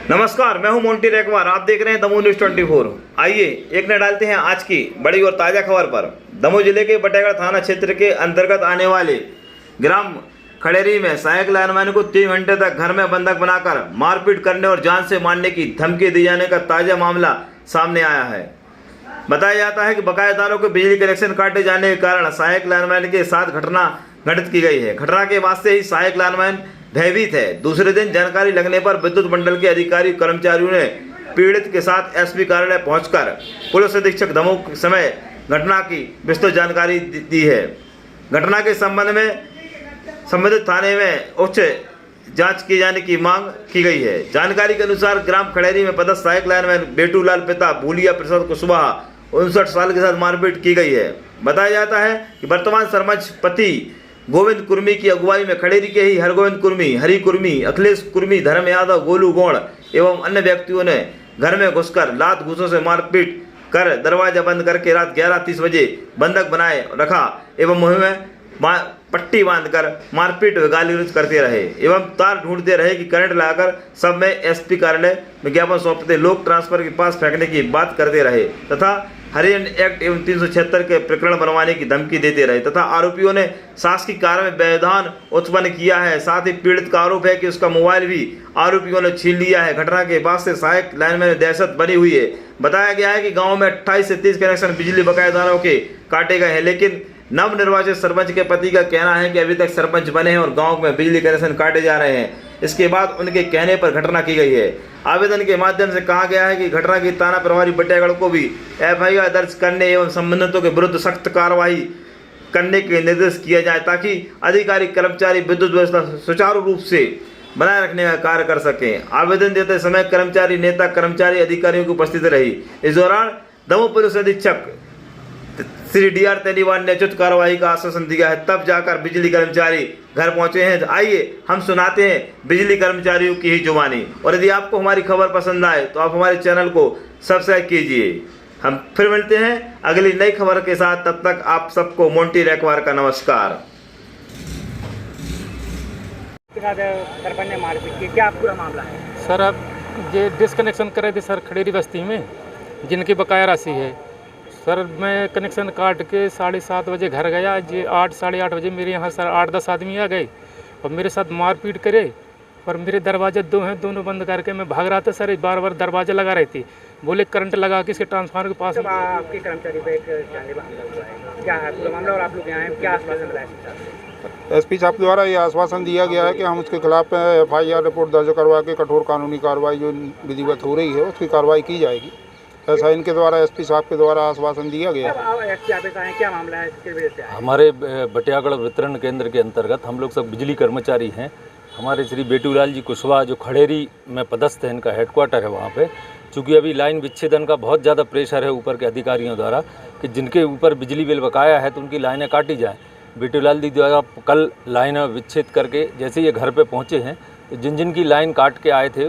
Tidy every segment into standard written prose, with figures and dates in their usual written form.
नमस्कार, मैं हूं मोंटी रेकवार। आप देख रहे हैं दमोह न्यूज 24। आइए एक नजर डालते हैं आज की बड़ी और ताज़ा खबर पर। दमोह जिले के बटेगढ़ थाना क्षेत्र के अंतर्गत आने वाले ग्राम खड़ेरी में सहायक लाइनमैन को 3 घंटे तक घर में बंधक बनाकर मारपीट करने और जान से मारने की धमकी दी जाने का ताज़ा मामला सामने आया है। बताया जाता है कि बकायेदारों को बिजली कनेक्शन काटे जाने के कारण सहायक लाइनमैन के साथ घटना घटित की गई है। घटना के बाद से ही सहायक लाइनमैन भयभीत है। दूसरे दिन जानकारी लगने पर विद्युत मंडल के अधिकारी कर्मचारियों ने पीड़ित के साथ एसपी कार्यालय पहुंचकर पुलिस अधीक्षक दमोह के समय घटना की विस्तृत जानकारी दी है। घटना के संबंध में संबंधित थाने में उच्च जांच किए जाने की मांग की गई है। जानकारी के अनुसार ग्राम खड़ेरी में पदस्थ सहायक लाइनमैन बेटूलाल पिता भूलिया प्रसाद कुशवाहा 59 साल के साथ मारपीट की गई है। बताया जाता है कि वर्तमान सरपंच पति गोविंद कुर्मी की अगुवाई में खड़ेरी के ही हरगोविंद कुर्मी, हरि कुर्मी, अखिलेश कुर्मी, धर्म यादव, गोलू गौड़ एवं अन्य व्यक्तियों ने घर में घुसकर लात घूसों से मारपीट कर दरवाजा बंद करके रात 11:30 बजे बंधक बनाए रखा एवं मुंह में पट्टी बांधकर मारपीट व गाली गलौज करते रहे एवं तार ढूंढते रहे कि करंट लगाकर सब में एसपी कार्यालय में ज्ञापन सौंपते लोक ट्रांसफर के पास फेंकने की बात करते रहे तथा हरियाणा एक्ट एवं 376 के प्रकरण बनवाने की धमकी देते रहे तथा आरोपियों ने शासकीय कार्य में व्यवधान उत्पन्न किया है। साथ ही पीड़ित का आरोप है कि उसका मोबाइल भी आरोपियों ने छीन लिया है। घटना के बाद से सहायक लाइनमैन में दहशत बनी हुई है। बताया गया है कि गांव में 28 से 30 कनेक्शन बिजली बकायेदारों के काटे गए हैं, लेकिन नवनिर्वाचित सरपंच के पति का कहना है कि अभी तक सरपंच बने हैं और गांव में बिजली कनेक्शन काटे जा रहे हैं। इसके बाद उनके कहने पर घटना की गई है। आवेदन के माध्यम से कहा गया है कि घटना की थाना प्रभारी बटेगढ़ को भी एफआईआर दर्ज करने एवं संबंधितों के विरुद्ध सख्त कार्रवाई करने के निर्देश किया जाए ताकि अधिकारी कर्मचारी विद्युत व्यवस्था सुचारू रूप से बनाए रखने का कार्य कर सकें। आवेदन देते समय कर्मचारी नेता कर्मचारी अधिकारियों की उपस्थिति रही। इस दौरान दमोह पुलिस अधीक्षक श्री डी.आर. तेलीवाल ने उचित कार्रवाई का आश्वासन दिया है, तब जाकर बिजली कर्मचारी घर पहुंचे हैं। आइए हम सुनाते हैं बिजली कर्मचारियों की ही जुबानी। और यदि आपको हमारी खबर पसंद आए तो आप हमारे चैनल को सब्सक्राइब कीजिए। हम फिर मिलते हैं अगली नई खबर के साथ। तब तक आप सबको मोंटी रेकवार का नमस्कार। सरपंच ने मारपीट की, क्या पूरा मामला है? सर, अब ये डिसकनेक्शन करे थे सर खड़ेरी बस्ती में, जिनकी बकाया राशि है। सर, मैं कनेक्शन काट के 7:30 बजे घर गया। ये 8 साढ़े 8 बजे मेरे यहाँ सर 8-10 आदमी आ गए और मेरे साथ मारपीट करे और मेरे दरवाजे दोनों बंद करके मैं भाग रहा था। सर, बार दरवाजा लगा रहे थे, बोले करंट लगा के इसके ट्रांसफार्मर के पास। आपके कर्मचारी पे एक जानलेवा हमला हुआ है, क्या है पूरा मामला और आप लोग यहाँ हैं, क्या आश्वासन मिला? एसपी साहब द्वारा ये आश्वासन दिया गया है कि हम उसके खिलाफ एफआईआर रिपोर्ट दर्ज करवा के कठोर कानूनी कार्रवाई जो विधिवत हो रही है उसकी कार्रवाई की जाएगी। ऐसा इनके द्वारा एसपी साहब के द्वारा आश्वासन दिया गया है। क्या मामला है, किसकी वजह से आए? हमारे बटियागढ़ वितरण केंद्र के अंतर्गत हम लोग सब बिजली कर्मचारी हैं। हमारे श्री बेटूलाल जी कुशवाहा जो खड़ेरी में पदस्थ है, इनका हेडक्वार्टर है वहाँ पे। चूँकि अभी लाइन विच्छेदन का बहुत ज़्यादा प्रेशर है ऊपर के अधिकारियों द्वारा कि जिनके ऊपर बिजली बिल बकाया है तो उनकी लाइनें काटी जाएँ। बेटूलाल जी द्वारा कल लाइन विच्छेद करके जैसे ये घर पर पहुँचे हैं तो जिन की लाइन काट के आए थे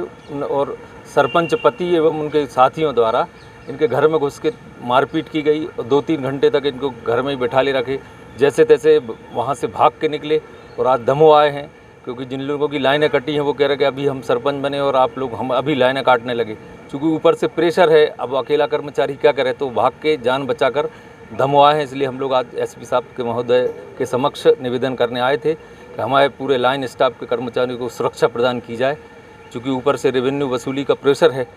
और सरपंच पति एवं उनके साथियों द्वारा इनके घर में घुस के मारपीट की गई और 2-3 घंटे तक इनको घर में ही बैठा ले रखे। जैसे तैसे वहाँ से भाग के निकले और आज दमोह आए हैं, क्योंकि जिन लोगों की लाइनें कटी हैं वो कह रहे कि अभी हम सरपंच बने और आप लोग हम अभी लाइनें काटने लगे। चूँकि ऊपर से प्रेशर है, अब अकेला कर्मचारी क्या करे, तो भाग के जान बचाकर दमोह आए हैं। इसलिए हम लोग आज एसपी साहब के महोदय के समक्ष निवेदन करने आए थे कि हमारे पूरे लाइन स्टाफ के कर्मचारियों को सुरक्षा प्रदान की जाए। चूँकि ऊपर से रेवेन्यू वसूली का प्रेशर है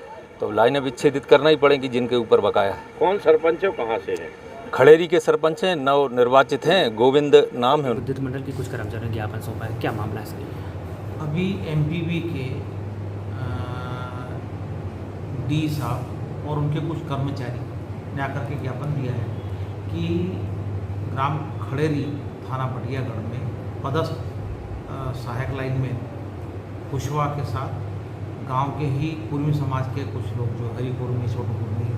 तो लाइनें विच्छेदित करना ही पड़ेगी जिनके ऊपर बकाया है। कौन सरपंच है, कहाँ से है? खड़ेरी के सरपंच हैं, नव निर्वाचित हैं, गोविंद नाम है। विद्युत मंडल के कुछ कर्मचारियों ने ज्ञापन सौंपा है, क्या मामला है सर? अभी एमपीवी के डी साहब और उनके कुछ कर्मचारी ने आकर के ज्ञापन दिया है कि ग्राम खड़ेरी थाना बटियागढ़ में पदस्थ सहायक लाइन में कुशवाहा के साथ गांव के ही कुर्मी समाज के कुछ लोग जो हरी कुर्मी, छोटू कुर्मी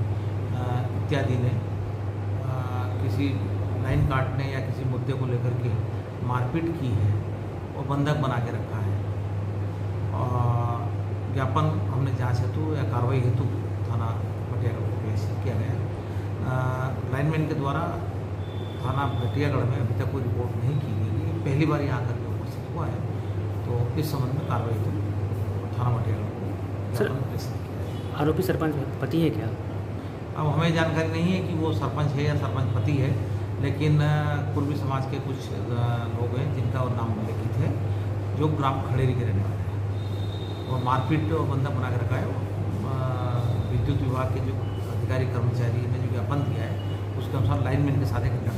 इत्यादि ने किसी लाइन काटने या किसी मुद्दे को लेकर के मारपीट की है और बंधक बना के रखा है। और ज्ञापन हमने जांच हेतु या कार्रवाई हेतु थाना बटियागढ़ को पेश किया गया। लाइनमैन के द्वारा थाना बटियागढ़ में अभी तक कोई रिपोर्ट नहीं की गई, पहली बार यहाँ करके उपस्थित हुआ है, तो इस संबंध में कार्रवाई हेतु थाना बटियागढ़ ज्ञापन प्रेषित किया है। आरोपी सरपंच पति है क्या? अब हमें जानकारी नहीं है कि वो सरपंच है या सरपंच पति है, लेकिन कुर्मी समाज के कुछ लोग हैं जिनका वो नाम उल्लेखित है, जो ग्राम खड़ेरी के रहने वाले हैं। और मारपीट और बंधक बना के रखा है। विद्युत विभाग के जो अधिकारी कर्मचारी ने जो ज्ञापन दिया है उसके अनुसार लाइनमैन के साथ एक घटना